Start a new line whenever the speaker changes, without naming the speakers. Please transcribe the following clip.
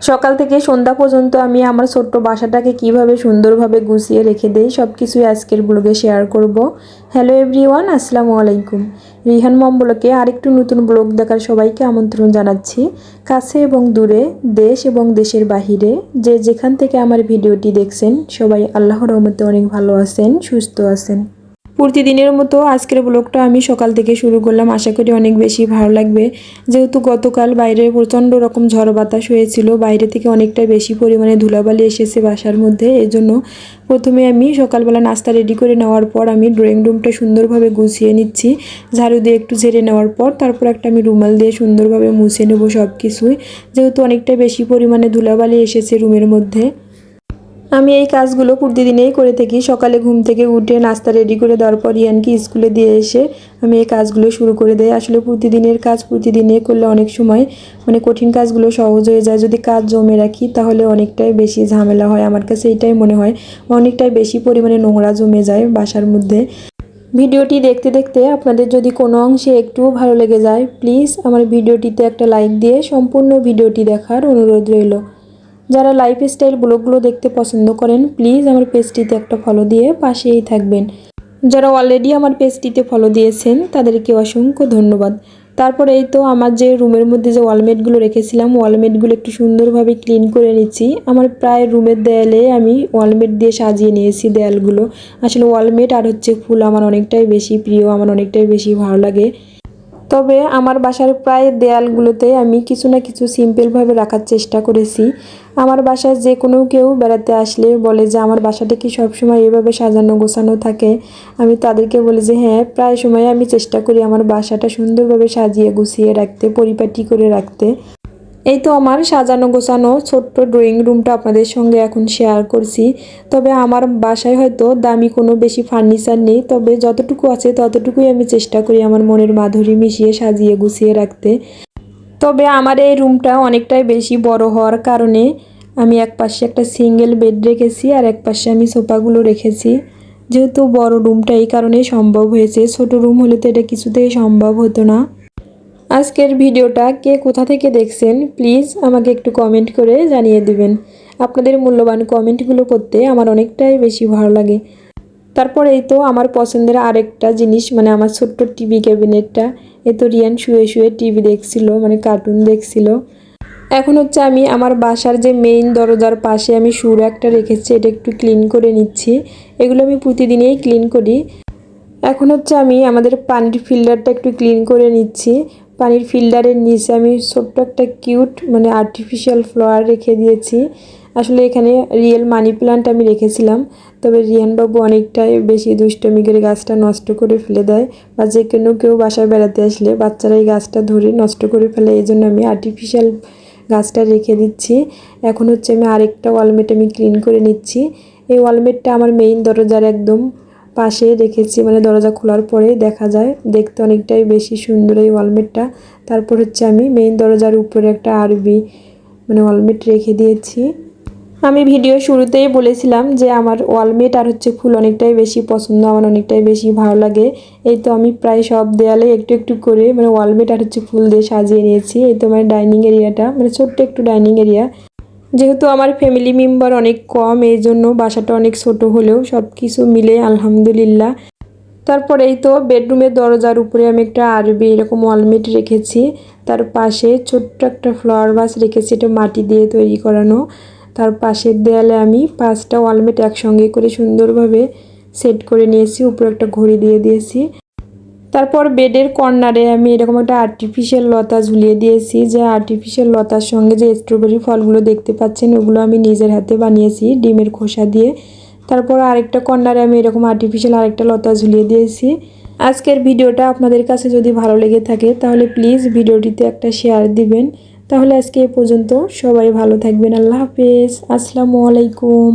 সকাল থেকে সন্ধ্যা পর্যন্ত আমি আমার ছোট্ট বাসাটাকে কিভাবে সুন্দরভাবে গুছিয়ে রেখে দেই সব কিছুই আজকের ব্লগে শেয়ার করব। হ্যালো এভরিওয়ান, আসসালামু আলাইকুম। রিহান মম ব্লগে আরেকটু নতুন ব্লগ দেখার সবাইকে আমন্ত্রণ জানাচ্ছি। কাছে এবং দূরে, দেশ এবং দেশের বাহিরে যে যেখান থেকে আমার ভিডিওটি দেখছেন সবাই আল্লাহর রহমতে অনেক ভালো আছেন, সুস্থ আছেন। প্রতিদিনের মতো আজকের ব্লগটা আমি সকাল থেকে শুরু করলাম, আশা করি অনেক বেশি ভালো লাগবে। যেহেতু গতকাল বাইরে প্রচণ্ড রকম ঝড় বাতাস হয়েছিল, বাইরে থেকে অনেকটা বেশি পরিমাণে ধুলাবালি এসেছে বাসার মধ্যে। এজন্য প্রথমে আমি সকালবেলা নাস্তা রেডি করে নেওয়ার পর আমি ড্রয়িং রুমটা সুন্দরভাবে গুছিয়ে নিচ্ছি। ঝাড়ু দিয়ে একটু ঝেড়ে নেওয়ার পর তারপর একটা আমি রুমাল দিয়ে সুন্দরভাবে মুছে নেব সব কিছুই, যেহেতু অনেকটা বেশি পরিমাণে ধুলাবালি এসেছে রুমের মধ্যে। আমি এই কাজগুলো প্রতিদিনেই করে থাকি। সকালে ঘুম থেকে উঠে নাস্তা রেডি করে দেওয়ার পর ইয়ানকে স্কুলে দিয়ে এসে আমি এই কাজগুলো শুরু করে দেই। আসলে প্রতিদিনের কাজ প্রতিদিনে করলে অনেক সময় কঠিন কাজগুলো সহজ হয়ে যায়। যদি কাজ জমে রাখি তাহলে অনেকটাই বেশি ঝামেলা হয়, আমার কাছে এইটাই মনে হয়। অনেকটাই বেশি পরিমাণে নোংরা জমে যায় বাসার মধ্যে। ভিডিওটি দেখতে দেখতে আপনাদের যদি কোনো অংশে একটুও ভালো লেগে যায়, প্লিজ আমার ভিডিওটিতে একটা লাইক দিয়ে সম্পূর্ণ ভিডিওটি দেখার অনুরোধ রইল। যারা লাইফস্টাইল ব্লগগুলো দেখতে পছন্দ করেন প্লিজ আমার পেজটিতে একটা ফলো দিয়ে পাশেই থাকবেন। যারা অলরেডি আমার পেজটিতে ফলো দিয়েছেন তাদেরকে অসংখ্য ধন্যবাদ। তারপরে এই তো আমার যে রুমের মধ্যে যে ওয়ালমেটগুলো রেখেছিলাম, ওয়ালমেটগুলো একটু সুন্দরভাবে ক্লিন করে নিচ্ছি। আমার প্রায় রুমের দেয়ালে আমি ওয়ালমেট দিয়ে সাজিয়ে নিয়েছি দেয়ালগুলো। আসলে ওয়ালমেট আর ফুল আমার অনেকটাই বেশি প্রিয়, আমার অনেকটাই বেশি ভালো লাগে। তবে আমার বাসার প্রায় দেয়ালগুলোতে আমি কিছু না কিছু সিম্পলভাবে রাখার চেষ্টা করেছি। আমার বাসায় যে কোনো কেউ বেড়াতে আসলে বলে যে আমার বাসাটা কি সবসময় এভাবে সাজানো গোছানো থাকে। আমি তাদেরকে বলি যে হ্যাঁ, প্রায় সময় আমি চেষ্টা করি আমার বাসাটা সুন্দরভাবে সাজিয়ে গুছিয়ে রাখতে, পরিপাটি করে রাখতে। এই তো আমার সাজানো গোছানো ছোট্ট ড্রয়িং রুমটা আপনাদের সঙ্গে এখন শেয়ার করছি। তবে আমার বাসায় হয়তো দামি কোনো বেশি ফার্নিচার নেই, তবে যতটুকু আছে ততটুকুই আমি চেষ্টা করি আমার মনের মাধুরী মিশিয়ে সাজিয়ে গুছিয়ে রাখতে। তবে আমার এই রুমটা অনেকটাই বেশি বড় হওয়ার কারণে আমি এক পাশে একটা সিঙ্গেল বেড রেখেছি আর এক পাশে আমি সোফাগুলো রেখেছি। যেহেতু বড় রুমটা এই কারণেই সম্ভব হয়েছে, ছোট রুম হলে তো এটা কিছুতেই সম্ভব হতো না। আজকের ভিডিওটা কে কোথা থেকে দেখছেন প্লিজ আমাকে একটু কমেন্ট করে জানিয়ে দিবেন। আপনাদের মূল্যবান কমেন্টগুলো করতে আমার অনেকটাই বেশি ভালো লাগে। তারপর এই তো আমার পছন্দের আরেকটা জিনিস, আমার ছোট্ট টিভি ক্যাবিনেটটা। এই তো রিয়ান শুয়ে শুয়ে টিভি দেখছিল, কার্টুন দেখছিল। এখন আমি আমার বাসার যে মেইন দরজার পাশে আমি সুর একটা রেখেছি, এটা একটু ক্লিন করে নিচ্ছি। এগুলো আমি প্রতিদিনেই ক্লিন করি। এখন আমি আমাদের পানির ফিল্টারটা একটু ক্লিন করে নিচ্ছি। পানির ফিল্টারের নিচে আমি ছোট্ট একটা কিউট আর্টিফিশিয়াল ফ্লাওয়ার রেখে দিয়েছি। আসলে এখানে রিয়েল মানি প্ল্যান্ট আমি রেখেছিলাম, তবে রিয়ানবাবু অনেকটাই বেশি দুষ্টমি করে গাছটা নষ্ট করে ফেলে দেয়, বা যে কোনো কেউ বাসায় বেড়াতে আসলে বাচ্চারা এই গাছটা ধরে নষ্ট করে ফেলে। এই জন্য আমি আর্টিফিশিয়াল গাছটা রেখে দিচ্ছি। এখন আমি আরেকটা ওয়ালমেট আমি ক্লিন করে নিচ্ছি। এই ওয়ালমেটটা আমার মেইন দরজার একদম পাশে রেখেছি, দরজা খোলার পরে দেখা যায়, দেখতে অনেকটাই বেশি সুন্দর এই ওয়ালমেটটা। তারপর আমি মেইন দরজার উপরে একটা আরবি ওয়ালমেট রেখে দিয়েছি। আমি ভিডিও শুরুতেই বলেছিলাম যে আমার ওয়ালমেট আর ফুল অনেকটাই বেশি পছন্দ, আমার অনেকটাই বেশি ভালো লাগে। এই তো আমি প্রায় সব দেয়ালে একটু একটু করে ওয়ালমেট আর ফুল দিয়ে সাজিয়ে নিয়েছি। এই তো ডাইনিং এরিয়াটা ছোট্ট একটু ডাইনিং এরিয়া। যেহেতু আমার ফ্যামিলি মেম্বার অনেক কম, এই জন্য বাসাটা অনেক ছোট হলেও সব কিছু মিলে আলহামদুলিল্লাহ। তারপর এই তো বেডরুমের দরজার উপরে আমি একটা আরবি এরকম ওয়ালমেট রেখেছি। তার পাশে ছোট্ট একটা ফ্লাওয়ার ভাস রেখেছি, এটা মাটি দিয়ে তৈরি করানো। তার পাশের দেয়ালে আমি 5টা ওয়ালমেট একসঙ্গে করে সুন্দরভাবে সেট করে নিয়েছি, উপরে একটা ঘড়ি দিয়ে দিয়েছি। তারপর বেডের কর্নারে আমি এরকম একটা আর্টিফিশিয়াল লতা ঝুলিয়ে দিয়েছি, যে আর্টিফিশিয়াল লতার সঙ্গে যে স্ট্রবেরি ফলগুলো দেখতে পাচ্ছেন ওগুলো আমি নিজের হাতে বানিয়েছি ডিমের খোসা দিয়ে। তারপর আরেকটা কর্নারে আমি এরকম আর্টিফিশিয়াল আরেকটা লতা ঝুলিয়ে দিয়েছি। আজকের ভিডিওটা আপনাদের কাছে যদি ভালো লেগে থাকে তাহলে প্লিজ ভিডিওটিতে একটা শেয়ার দিবেন। তাহলে আজকে এ পর্যন্ত, সবাই ভালো থাকবেন। আল্লাহ হাফেজ, আসসালামু আলাইকুম।